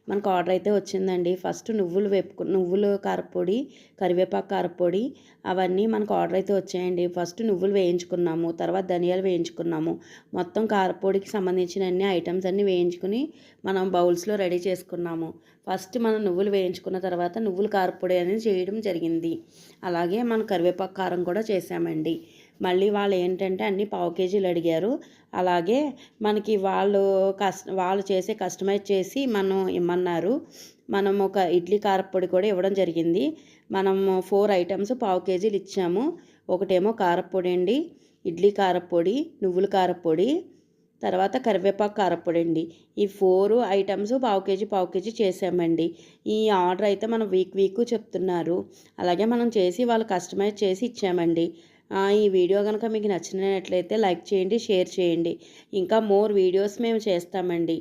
మనకు ఆర్డర్ అయితే వచ్చిందండి. ఫస్ట్ నువ్వులు కారపొడి, కరివేపాకు కారపొడి అవన్నీ మనకు ఆర్డర్ అయితే వచ్చాయండి. ఫస్ట్ నువ్వులు వేయించుకున్నాము, తర్వాత ధనియాలు వేయించుకున్నాము. మొత్తం కారపొడికి సంబంధించిన అన్ని ఐటమ్స్ అన్నీ వేయించుకుని మనం బౌల్స్లో రెడీ చేసుకున్నాము. ఫస్ట్ మనం నువ్వులు వేయించుకున్న తర్వాత నువ్వుల కారపొడి అనేది చేయడం జరిగింది. అలాగే మనం కరివేపాకు కారం కూడా చేసామండి. మళ్ళీ వాళ్ళు ఏంటంటే అన్నీ పావు కేజీలు అడిగారు. అలాగే మనకి వాళ్ళు చేసే కస్టమైజ్ చేసి మనం ఇమ్మన్నారు. మనం ఒక ఇడ్లీ కారపొడి కూడా ఇవ్వడం జరిగింది. మనము 4 ఐటమ్స్ పావు కేజీలు ఇచ్చాము. ఒకటేమో కారపొడి అండి, ఇడ్లీ కారపొడి, నువ్వుల కారపొడి, తర్వాత కరివేపాకు కారపొడి అండి. ఈ 4 ఐటమ్స్ పావు కేజీ చేసామండి. ఈ ఆర్డర్ అయితే మనం వీక్ చెప్తున్నారు. అలాగే మనం చేసి వాళ్ళు కస్టమైజ్ చేసి ఇచ్చామండి. ఈ వీడియో కనుక మీకు నచ్చినట్లయితే లైక్ చేయండి, షేర్ చేయండి. ఇంకా మోర్ వీడియోస్ మేము చేస్తామండి.